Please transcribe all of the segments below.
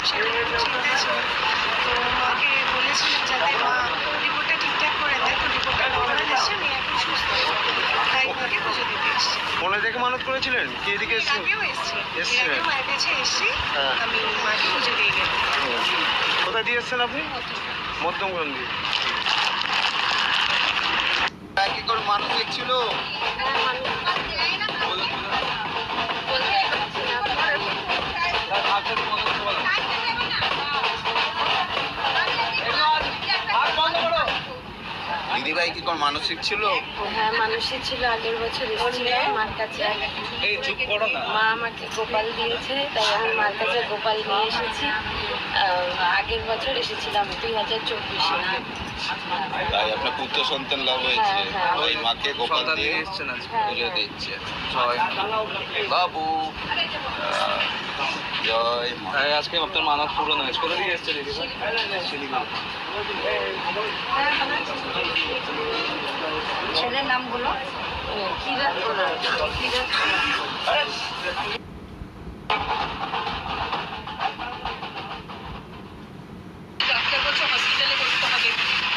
সেটা একটু চিন্তা ছিল। তো মাকে বলেছিলাম যাতে মা রিপোর্টটা ঠিকঠাক করে দেয়। তো রিপোর্টটা নর্মাল এসছে, মেয়ে এখন সুস্থ। তাই মাকে পুজো দিতে এসছি। মনে দেখে মানত করেছিলেন কি এদিকে এর এসেছেন? আগেও এসছি, এর এসছিলেন? আগেও মায়ের কাছে এসছি। হ্যাঁ। আমি মাকে পুজো দিয়ে গেলাম। কোথায় দিয়ে এসছেন আপনি? মধ্যমগ্রাম দিয়ে। কি করে মানসিক ছিল? দিদিভাই কি কোন মানসিক ছিল? হ্যাঁ, মানুষই ছিল। আগের বছর এসেছিলাম মার কাছে। মা আমাকে গোপাল দিয়েছে, তাই আমি মার কাছে গোপাল নিয়ে এসেছি। আগের বছর এসেছিলাম 2024-এ। তাই আপনার পুত্র সন্তান লাভ হয়েছে। হ্যাঁ, হ্যাঁ। ওই মাকে গোপাল দিয়ে এসছেন আজকে। হ্যাঁ, পুজো হ্যাঁ। দিচ্ছে। বাবু জয় মা। আজকে আপনার মানত পূরণ হয়েছে। কোথা দিয়ে এসছেন দিদি? ছেলের নামগুলো কিরাত ওনার কিরাত। ডাক্তার বলছে হসপিটালে করতে হবে।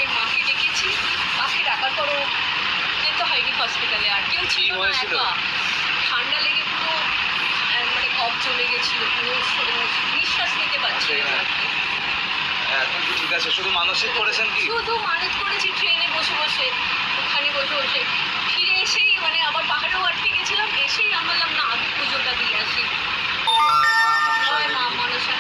এই মাকে ডেকেছি, মাকে ডাকার পরও যেতে হয়নি হসপিটালে। আর কেউ ছিল না, একা। ঠান্ডা লেগে পুরো মানে কফ চলে গেছিল, পুরো নিঃশ্বাস নিতে পারছিল না। এখন কি ঠিক আছে? শুধু মানসিক করেছেন কি? শুধু মানত করেছি ট্রেনে বসে বসে, ওখানে বসে বসে। ফিরে এসেই মানে আবার পাহাড়েও আটকে গেছিলাম, এসেই আমি বললাম না আগে পুজোটা দিয়ে আসি। জয় মা মনসা।